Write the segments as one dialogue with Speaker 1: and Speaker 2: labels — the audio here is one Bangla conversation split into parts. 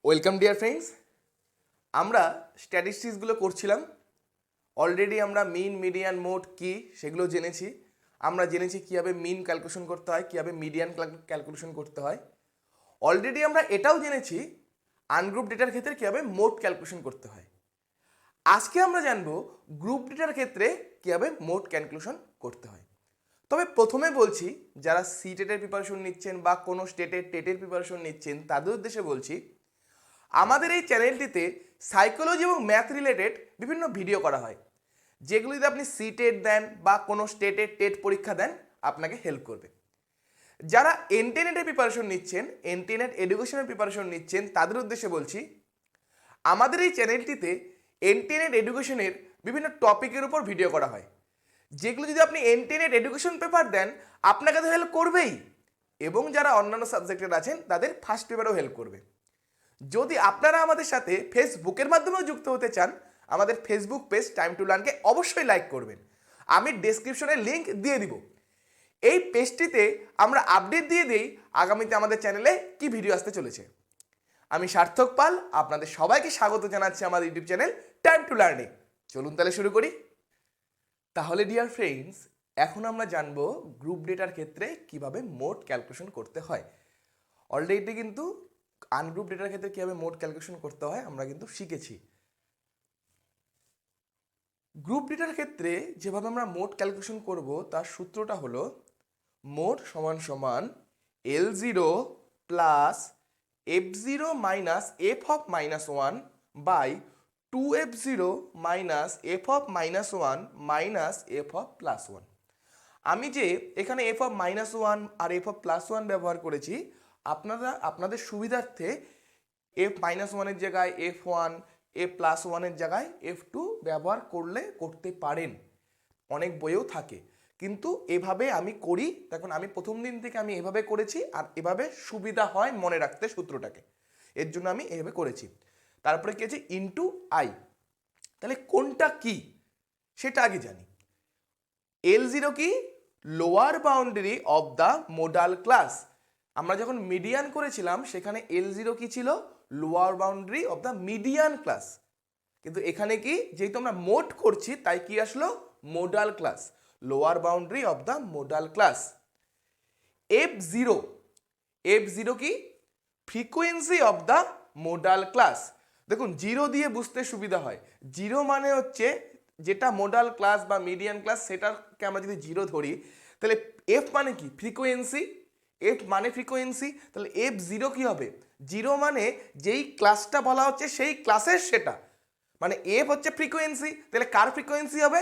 Speaker 1: Welcome dear friends. আমরা স্ট্যাটিস্টিক্সগুলো করছিলাম। অলরেডি আমরা মিন মিডিয়ান মোড কি সেগুলো জেনেছি। আমরা জেনেছি কীভাবে মিন ক্যালকুলেশন করতে হয়, কীভাবে মিডিয়ান ক্যালকুলেশন করতে হয়। অলরেডি আমরা এটাও জেনেছি আনগ্রুপ ডেটার ক্ষেত্রে কীভাবে মোড ক্যালকুলেশন করতে হয়। আজকে আমরা জানবো গ্রুপ ডেটার ক্ষেত্রে কীভাবে মোড ক্যালকুলেশন করতে হয়। তবে প্রথমে বলছি, যারা সি টেটের প্রিপারেশন নিচ্ছেন বা কোনো স্টেটের টেটের প্রিপারেশন নিচ্ছেন তাদের উদ্দেশ্যে বলছি, আমাদের এই চ্যানেলটিতে সাইকোলজি এবং ম্যাথ রিলেটেড বিভিন্ন ভিডিও করা হয়, যেগুলো যদি আপনি সি টেট দেন বা কোনো স্টেটের টেট পরীক্ষা দেন আপনাকে হেল্প করবে। যারা এনটিনেটের প্রিপারেশন নিচ্ছেন, এনটিনেট এডুকেশনের প্রিপারেশন নিচ্ছেন তাদের উদ্দেশ্যে বলছি, আমাদের এই চ্যানেলটিতে এনটিনেট এডুকেশনের বিভিন্ন টপিকের উপর ভিডিও করা হয়, যেগুলো যদি আপনি এনটিনেট এডুকেশন পেপার দেন আপনাকে তো হেল্প করবেই, এবং যারা অন্যান্য সাবজেক্টের আছেন তাদের ফার্স্ট পেপারেও হেল্প করবে। যদি আপনারা আমাদের সাথে ফেসবুকের মাধ্যমেও যুক্ত হতে চান, আমাদের ফেসবুক পেজ টাইম টু লার্নকে অবশ্যই লাইক করবেন। আমি ডেসক্রিপশনে লিঙ্ক দিয়ে দিব। এই পেজটিতে আমরা আপডেট দিয়ে দিই আগামীতে আমাদের চ্যানেলে কি ভিডিও আসতে চলেছে। আমি সার্থক পাল আপনাদের সবাইকে স্বাগত জানাচ্ছি আমাদের ইউটিউব চ্যানেল টাইম টু লার্নে। চলুন তাহলে শুরু করি। তাহলে ডিয়ার ফ্রেন্ডস, এখন আমরা জানবো গ্রুপ ডেটার ক্ষেত্রে কিভাবে মোড ক্যালকুলেশন করতে হয়। অলরেডি কিন্তু আনগ্রুপ ডেটার ক্ষেত্রে কীভাবে মোড ক্যালকুলেশন করতে হয় আমরা কিন্তু শিখেছি। গ্রুপ ডেটার ক্ষেত্রে যেভাবে আমরা মোড ক্যালকুলেশন করব তার সূত্রটা হলো মোড সমান সমান L0 plus F0 minus F of minus one by 2F0 minus F of minus one minus F of plus one. আমি যে এখানে এফ অফ মাইনাস ওয়ান আর এফ অফ প্লাস ওয়ান ব্যবহার করেছি, আপনাদের সুবিধার্থে এফ মাইনাস ওয়ানের জায়গায় এফ ওয়ান, এফ প্লাস ওয়ানের জায়গায় এফ টু ব্যবহার করতে পারেন, অনেক বইয়েও থাকে, কিন্তু এভাবে আমি করি। দেখুন, আমি প্রথম দিন থেকে আমি এভাবে করেছি, আর এভাবে সুবিধা হয় মনে রাখতে সূত্রটাকে, এর জন্য আমি এভাবে করেছি। তারপরে কি আছে ইনটু আই। তাহলে কোনটা কি সেটা আগে জানি। L0 কি? Lower boundary of the modal class. আমরা যখন মিডিয়ান করেছিলাম সেখানে L0 কি ছিল? Lower boundary of the median class. কিন্তু এখানে কি, যেহেতু আমরা মোড করছি তাই কি আসলো? Modal class, lower boundary of the modal class. F0 কি? Frequency of the modal class. দেখুন, জিরো দিয়ে বুঝতে সুবিধা হয়। জিরো মানে হচ্ছে যেটা মোডাল ক্লাস বা মিডিয়ান ক্লাস সেটাকে আমরা যদি জিরো ধরি, তাহলে এফ মানে কি? ফ্রিকোয়েন্সি। এফ মানে ফ্রিকোয়েন্সি, তাহলে F0 কি হবে? জিরো মানে যেই ক্লাসটা বলা হচ্ছে সেই ক্লাসের সেটা, মানে এফ হচ্ছে ফ্রিকোয়েন্সি, তাহলে কার ফ্রিকোয়েন্সি হবে?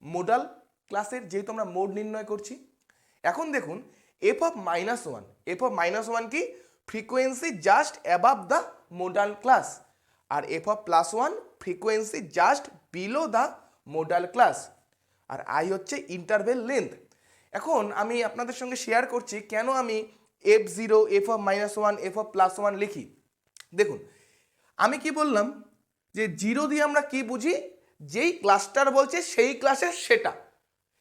Speaker 1: মোডাল ক্লাসের, যেহেতু আমরা মোড নির্ণয় করছি। এখন দেখুন, এফ অফ মাইনাস ওয়ান কি? Frequency just above the modal class, আর F of plus one frequency just below the modal class, আর আই হচ্ছে ইন্টারভেল লেন্থ। এখন আমি আপনাদের সঙ্গে শেয়ার করছি কেন আমি F0, F of minus one, F of plus one লিখি। দেখুন, আমি কি বললাম যে জিরো দিয়ে আমরা কি বুঝি? যেই ক্লাসটার বলছে সেই ক্লাসের সেটা।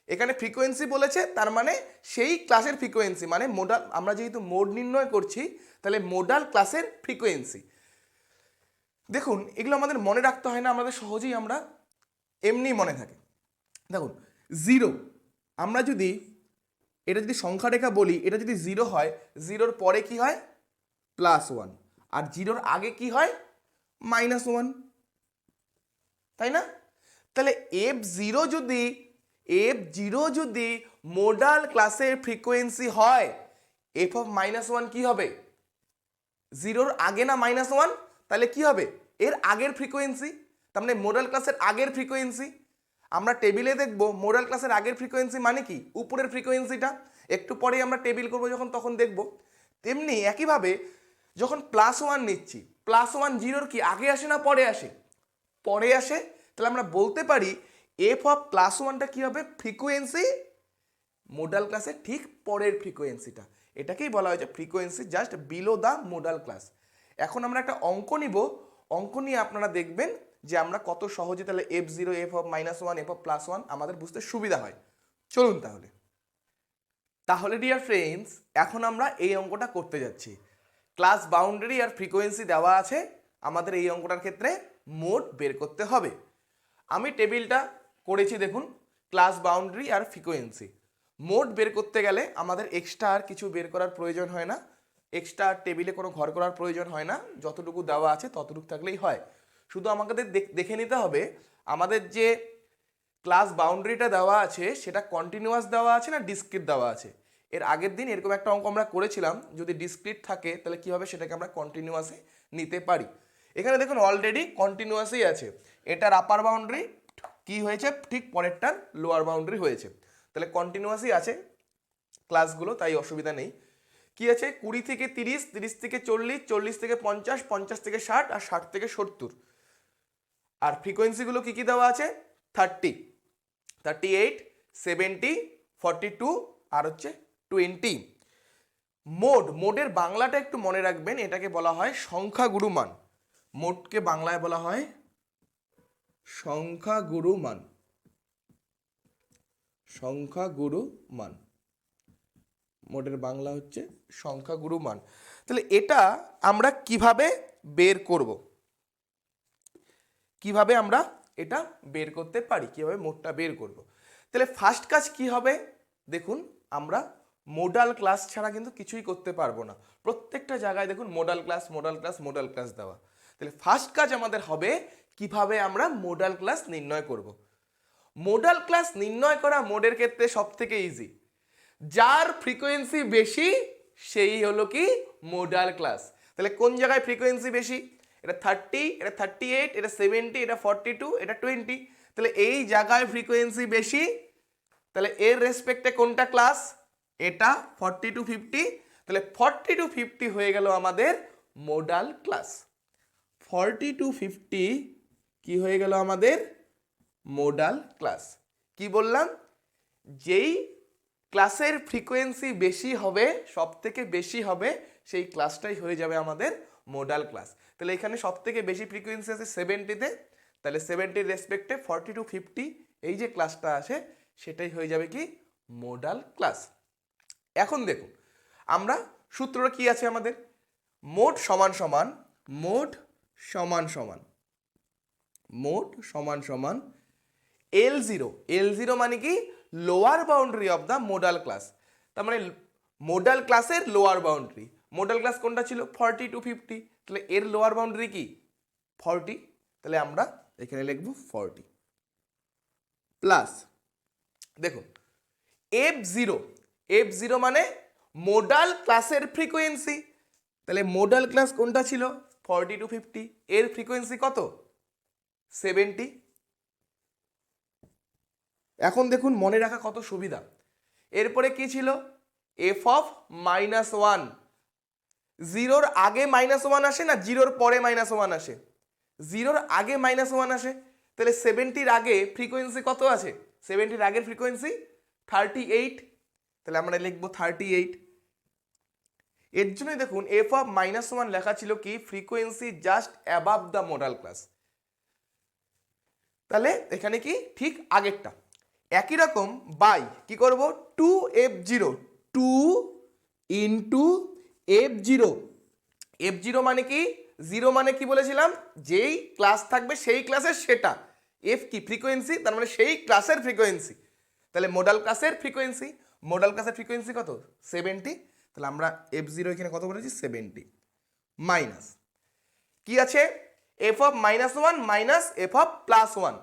Speaker 1: এখানে ফ্রিকোয়েন্সি বলেছে, তার মানে সেই ক্লাসের ফ্রিকোয়েন্সি, মানে মোডাল, আমরা যেহেতু মোড নির্ণয় করছি তাহলে মোডাল ক্লাসের ফ্রিকোয়েন্সি। দেখুন, এগুলো আমাদের মনে রাখতে হয় না, আমাদের সহজেই আমরা এমনি মনে থাকে। দেখুন, জিরো, আমরা যদি এটা যদি সংখ্যা রেখা বলি, এটা যদি জিরো হয়, জিরোর পরে কি হয়? প্লাস ওয়ান, আর জিরোর আগে কি হয়? মাইনাস ওয়ান, তাই না? তাহলে F0 যদি মোডাল ক্লাসের ফ্রিকোয়েন্সি হয়, এফ অফ মাইনাস ওয়ান কি হবে? জিরোর আগে না মাইনাস ওয়ান, তাহলে কি হবে? এর আগের ফ্রিকোয়েন্সি, তার মানে মোডাল ক্লাসের আগের ফ্রিকোয়েন্সি। আমরা টেবিলে দেখবো মোডাল ক্লাসের আগের ফ্রিকোয়েন্সি মানে কি? উপরের ফ্রিকোয়েন্সিটা। একটু পরেই আমরা টেবিল করবো যখন, তখন দেখবো। তেমনি একইভাবে যখন প্লাস ওয়ান নিচ্ছি, প্লাস ওয়ান জিরোর কি আগে আসে না পরে আসে? পরে আসে। তাহলে আমরা বলতে পারি এফ অফ প্লাস ওয়ানটা কি হবে? ফ্রিকোয়েন্সি মোডাল ক্লাসের ঠিক পরের ফ্রিকোয়েন্সিটা, এটাকেই বলা হয়েছে frequency just below the modal class. এখন আমরা একটা অঙ্ক নিব, অঙ্ক নিয়ে আপনারা দেখবেন যে আমরা কত সহজে তাহলে F0, F of minus one, F of plus one আমাদের বুঝতে সুবিধা হয়। চলুন তাহলে ডিয়ার ফ্রেন্ডস, এখন আমরা এই অঙ্কটা করতে যাচ্ছি। ক্লাস বাউন্ডারি আর ফ্রিকোয়েন্সি দেওয়া আছে, আমাদের এই অঙ্কটার ক্ষেত্রে মোড বের করতে হবে। আমি টেবিলটা করেছি দেখুন, ক্লাস বাউন্ডারি আর ফ্রিকোয়েন্সি। মোড বের করতে গেলে আমাদের এক্সট্রা আর কিছু বের করার প্রয়োজন হয় না, এক্সট্রা টেবিলে কোনো ঘর করার প্রয়োজন হয় না, যতটুকু দেওয়া আছে ততটুকু থাকলেই হয়। শুধু আমাদের দেখে নিতে হবে আমাদের যে ক্লাস বাউন্ডারিটা দেওয়া আছে সেটা কন্টিনিউয়াস দেওয়া আছে না ডিসক্রিট দেওয়া আছে। এর আগের দিন এরকম একটা অঙ্ক আমরা করেছিলাম, যদি ডিসক্রিট থাকে তাহলে কী হবে সেটাকে আমরা কন্টিনিউয়াসে নিতে পারি। এখানে দেখুন অলরেডি কন্টিনিউয়াসই আছে, এটার আপার বাউন্ডারি কি হয়েছে ঠিক পরেরটার লোয়ার বাউন্ডারি হয়েছে, তাহলে কন্টিনিউয়াসই আছে ক্লাসগুলো, তাই অসুবিধা নেই। কি আছে 20 থেকে 30, 30 থেকে 40, 40 থেকে 50, 50 থেকে 60 আর 60 থেকে 70। আর ফ্রিকোয়েন্সিগুলো কি কি দেওয়া আছে 30, 38, 70, 42 আর হচ্ছে 20। মোডের বাংলাটা একটু মনে রাখবেন, এটাকে বলা হয় সংখ্যাগুরু মান। মোডকে বাংলায় বলা হয় সংখ্যাগুরু মান, সংখ্যাগুরু মান। মোডের বাংলা হচ্ছে সংখ্যাগুরু মান। তাহলে এটা আমরা কিভাবে বের করব, কিভাবে আমরা এটা বের করতে পারি, কিভাবে মোডটা বের করব। তাহলে ফার্স্ট কাজ কি হবে দেখুন, আমরা মোডাল ক্লাস ছাড়া কিন্তু কিছুই করতে পারবো না। প্রত্যেকটা জায়গায় দেখুন modal class modal class modal class দেওয়া। তাহলে ফার্স্ট কাজ আমাদের হবে কিভাবে আমরা মোডাল ক্লাস নির্ণয় করব। মোডাল ক্লাস নির্ণয় করা মোডের ক্ষেত্রে সব থেকে ইজি, যার ফ্রিকোয়েন্সি বেশি সেই হলো কি মোডাল ক্লাস। তাহলে কোন জায়গায় ফ্রিকোয়েন্সি বেশি, এটা 30, এটা 38, এটা 70, এটা 42, এটা 20। তাহলে এই জায়গায় ফ্রিকোয়েন্সি বেশি, তাহলে এর রেসপেক্টে কোনটা ক্লাস, এটা 40 to 50। তাহলে 40 to 50 হয়ে গেল আমাদের মোডাল ক্লাস। 40 to 50 কি হয়ে গেল আমাদের মোডাল ক্লাস। কি বললাম, যেই ক্লাসের ফ্রিকোয়েন্সি বেশি হবে, সব থেকে বেশি হবে, সেই ক্লাসটাই হয়ে যাবে আমাদের মোডাল ক্লাস। তাহলে এখানে সব থেকে বেশি ফ্রিকোয়েন্সি আছে 70-তে, তাহলে 70-র রেসপেক্টে 40 to 50 এই যে ক্লাসটা আছে সেটাই হয়ে যাবে কি মোডাল ক্লাস। এখন দেখুন আমরা সূত্রটা কি আছে আমাদের, মোড সমান সমান মোড সমান সমান মোড সমান সমান L0। L0 মানে কি lower boundary of the modal class, তার মানে মোডাল ক্লাসের লোয়ার বাউন্ডারি। মোডাল ক্লাস কোনটা ছিল 40 to 50, তাহলে এর লোয়ার বাউন্ডারি কি 40, তাহলে আমরা এখানে লিখব 40 প্লাস দেখুন F0। F0 মানে মোডাল ক্লাসের ফ্রিকোয়েন্সি, তাহলে মোডাল ক্লাস কোনটা ছিল 40 to 50, এর ফ্রিকোয়েন্সি কত 70। এখন দেখুন মনে রাখা কত সুবিধা। এরপরে কি ছিল f(-1), জিরোর আগে -1 আসে না, জিরোর পরে -1 আসে, জিরোর আগে -1 আসে। তাহলে 70-র আগে ফ্রিকোয়েন্সি কত আছে, 70-র আগের ফ্রিকোয়েন্সি 38, তাহলে আমরা লিখবো 38। এর জন্যই দেখুন f(-1) লেখা ছিল কি frequency just above the modal class, তাহলে এখানে কি ঠিক আগেরটা। একই রকম বাই কি করব 2f0, 2 ইন্টু f0। f0 মানে কি, জিরো মানে কি বলেছিলাম, যেই ক্লাস থাকবে সেই ক্লাসের সেটা, এফ কি ফ্রিকোয়েন্সি, তার মানে সেই ক্লাসের ফ্রিকোয়েন্সি। তাহলে মোডাল ক্লাসের ফ্রিকোয়েন্সি, মোডাল ক্লাসের ফ্রিকোয়েন্সি কত 70, তাহলে আমরা f0 এখানে কত বলেছি 70 মাইনাস কি আছে f(-1) মাইনাস f(+1).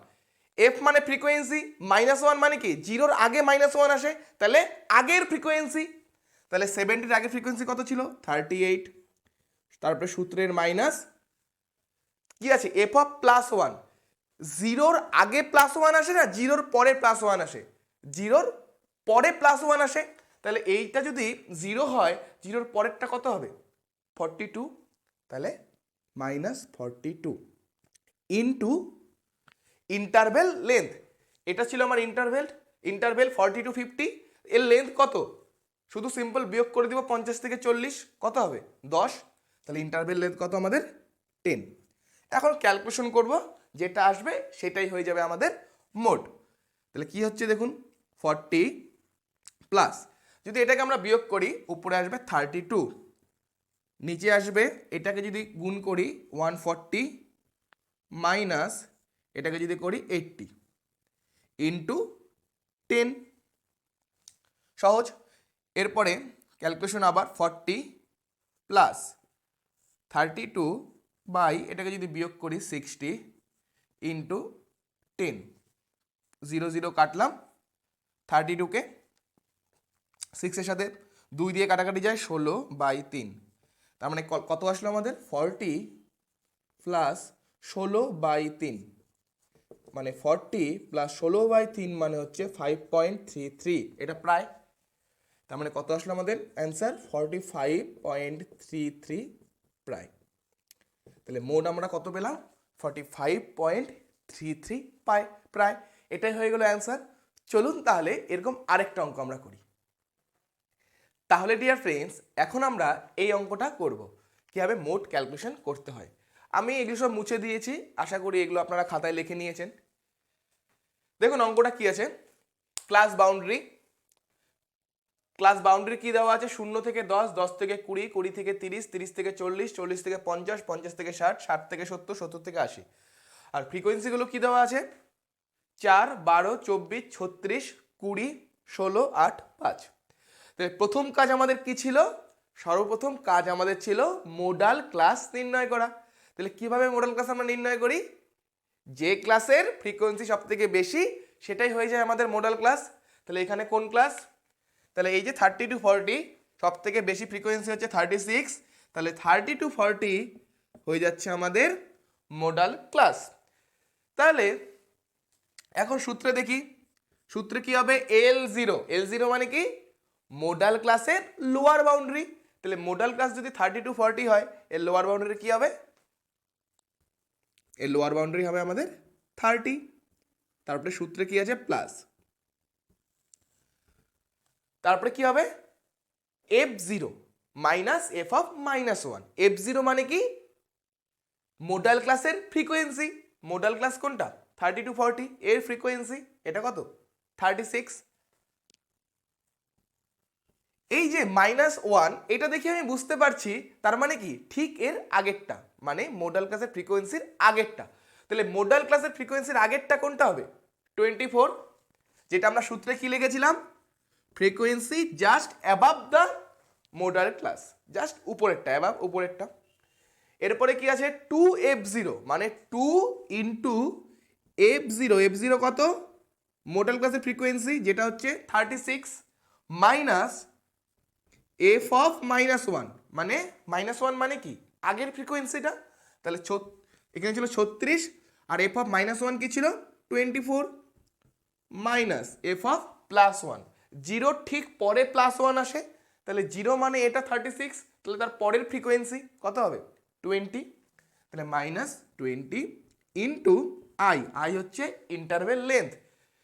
Speaker 1: f মানে ফ্রিকোয়েন্সি, -1 মানে কি জিরোর আগে -1 আসে, তাহলে আগের ফ্রিকোয়েন্সি। তাহলে 70-র আগের ফ্রিকোয়েন্সি কত ছিল 38, তারপরে সূত্রের মাইনাস কি আছে f(+1), জিরোর আগে +1 আসে না, জিরোর পরে +1 আসে, জিরোর পরে +1 আসে। তাহলে এইটা যদি জিরো হয়, জিরোর পরেরটা কত হবে 42, তাহলে -42 ইন্টু ইন্টারভেল লেন্থ। এটা ছিল আমার ইন্টারভেল 40 to 50, এর লেন্থ কত, শুধু সিম্পল বিয়োগ করে দিব 50 থেকে 40, কত হবে 10, তাহলে ইন্টারভেল লেন্থ কত আমাদের 10। এখন ক্যালকুলেশন করব, যেটা আসবে সেটাই হয়ে যাবে আমাদের মোড। তাহলে কি হচ্ছে দেখুন 40 প্লাস, যদি এটাকে আমরা বিয়োগ করি উপরে আসবে 32 নিচে আসবে, এটাকে যদি গুণ করি 140 মাইনাস এটাকে যদি করি 80 ইন্টু 10, সহজ। এরপরে ক্যালকুলেশন আবার 40 প্লাস 32 বাই এটাকে যদি বিয়োগ করি 60 ইন্টু 10, 0 0 কাটলাম, 32কে 6 এর সাথে 2 দিয়ে কাটাকাটি যায়, 16/3। তার মানে কত আসলো আমাদের? 40 প্লাস 16/3, মানে 40 প্লাস 16/3 মানে হচ্ছে 5.33। এটা প্রায়, তার মানে কত আসলো আমাদের অ্যান্সার? 45.33 প্রায়। তাহলে মোট আমরা কত পেলাম? 45.33 প্রায়। এটাই হয়ে গেল অ্যান্সার। চলুন তাহলে এরকম আরেকটা অঙ্ক আমরা করি। তাহলে ডিয়ার ফ্রেন্ডস, এখন আমরা এই অঙ্কটা করব, কীভাবে মোট ক্যালকুলেশন করতে হয়। আমি এগুলো সব মুছে দিয়েছি, আশা করি এগুলো আপনারা খাতায় লিখে নিয়েছেন। দেখুন অঙ্কটা কি আছে, ক্লাস বাউন্ডারি। ক্লাস বাউন্ডারি কি দেওয়া আছে? 0 থেকে 10, 10 থেকে 20, 20 থেকে 30, 30 থেকে 40, 40 থেকে 50, 50 থেকে 60, 60 থেকে 70, 70 থেকে 80। আর ফ্রিকোয়েন্সিগুলো কি দেওয়া আছে? 4, 12, 24, 36, 20, 16, 8, 5। তাহলে প্রথম কাজ আমাদের কি ছিল? সর্বপ্রথম কাজ আমাদের ছিল মোডাল ক্লাস নির্ণয় করা। তাহলে কিভাবে মোডাল ক্লাস আমরা নির্ণয় করি? যে ক্লাসের ফ্রিকোয়েন্সি সব থেকে বেশি সেটাই হয়ে যায় আমাদের মোডাল ক্লাস। তাহলে এখানে কোন ক্লাস? তাহলে এই যে 30 to 40 সব থেকে বেশি ফ্রিকোয়েন্সি হচ্ছে 36, তাহলে 30 to 40 হয়ে যাচ্ছে আমাদের মোডাল ক্লাস। তাহলে এখন সূত্রে দেখি, সূত্রে কি হবে? L0, L0 মানে কি? মোডাল ক্লাসের লোয়ার বাউন্ডারি। তাহলে মোডাল ক্লাস যদি 30 to 40 হয়, এর লোয়ার বাউন্ডারি কি হবে? এর লোয়ার বাউন্ডারি হবে আমাদের 30। তারপরে সূত্রে কি আছে? প্লাস, তারপরে কি হবে? F0 minus F of -1। F0 মানে কি? মোডাল ক্লাসের ফ্রিকোয়েন্সি। মোডাল ক্লাস কোনটা? 30 to 40, এর ফ্রিকোয়েন্সি এটা কত? 36। এই যে -1, এটা দেখে আমি বুঝতে পারছি তার মানে কি ঠিক এর আগেরটা, মানে মোডাল ক্লাসের ফ্রিকোয়েন্সির আগেরটা। তাহলে মোডাল ক্লাসের ফ্রিকোয়েন্সির আগেরটা কোনটা হবে? 24, যেটা আমরা সূত্রে কি লিখেছিলাম? Frequency just above the modal class, just উপরেরটা, অ্যাবাভ উপরেরটা। এরপরে কি আছে? 2F0 মানে 2 ইন্টু F0। F0 কত? মোডাল ক্লাসের ফ্রিকোয়েন্সি যেটা হচ্ছে 36 মাইনাস F অফ -1, মানে -1 মানে কি? আগের ফ্রিকোয়েন্সিটা। তাহলে এখানে ছিল 36 আর F অফ -1 কি ছিল? 24 মাইনাস F অফ +1। 0 ঠিক পরে +1 আসে, তাহলে 0 মানে এটা 36, তাহলে তার পরের ফ্রিকোয়েন্সি কত হবে? 20। তাহলে -20 ইন্টু আই হচ্ছে ইন্টারভেল লেন্থ।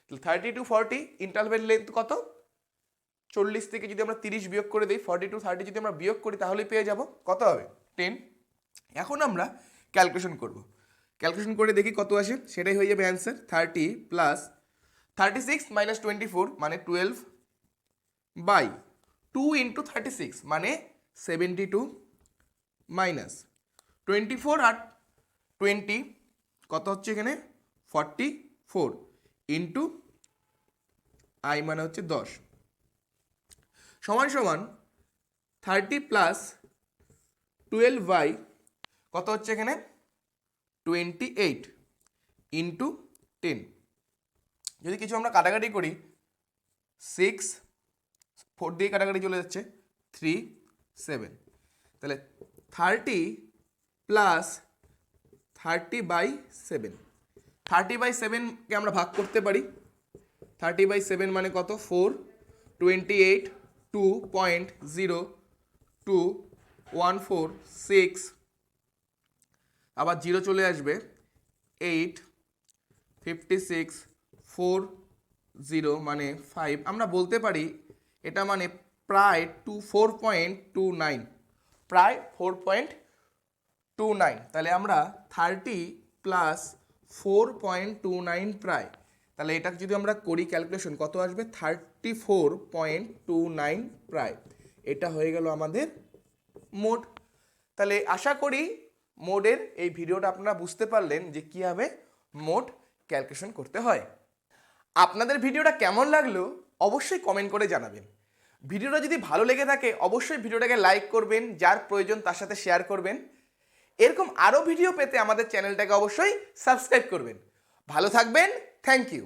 Speaker 1: তাহলে 30 to 40 ইন্টারভেল লেন্থ কত? 40 থেকে যদি আমরা 30 বিয়োগ করে দিই, 40 to 30 যদি আমরা বিয়োগ করি তাহলে পেয়ে যাব কত হবে? 10। এখন আমরা ক্যালকুলেশন করব, ক্যালকুলেশন করে দেখি কত আসে, সেটাই হয়ে যাবে অ্যান্সার। 30 প্লাস 36 মাইনাস 24 মানে 12 বাই 2 ইন্টু 36 মানে 72 মাইনাস 24 আর 20 কত হচ্ছে এখানে? 44 ইন্টু আই মানে হচ্ছে 10 সমান সমান 30 প্লাস 12 বাই কত হচ্ছে এখানে? 28 ইন্টু 10। যদি কিছু আমরা কাটাকাটি করি, 6 4 দিয়ে কাটাকাটি চলে যাচ্ছে, 3 7। তাহলে 30 প্লাস 30/7, 30/7কে আমরা ভাগ করতে পারি। 30/7 মানে কত? 4, 28, 2.0214, 6 আবার 0 চলে আসবে, 8, 56, 4, 0 মানে 5। আমরা বলতে পারি এটা মানে প্রায় 4.29, প্রায় 4.29। তাহলে আমরা 30 প্লাস 4.29 প্রায়, তাহলে এটা যদি আমরা করি ক্যালকুলেশন কত আসবে? 34.29 প্রায়। এটা হয়ে গেল আমাদের মোট। তাহলে আশা করি মোডের এই ভিডিওটা আপনারা বুঝতে পারলেন যে কীভাবে মোড ক্যালকুলেশন করতে হয়। আপনাদের ভিডিওটা কেমন লাগলো অবশ্যই কমেন্ট করে জানাবেন। ভিডিওটা যদি ভালো লেগে থাকে অবশ্যই ভিডিওটাকে লাইক করবেন, যার প্রয়োজন তার সাথে শেয়ার করবেন। এরকম আরও ভিডিও পেতে আমাদের চ্যানেলটাকে অবশ্যই সাবস্ক্রাইব করবেন। ভালো থাকবেন, থ্যাংক ইউ।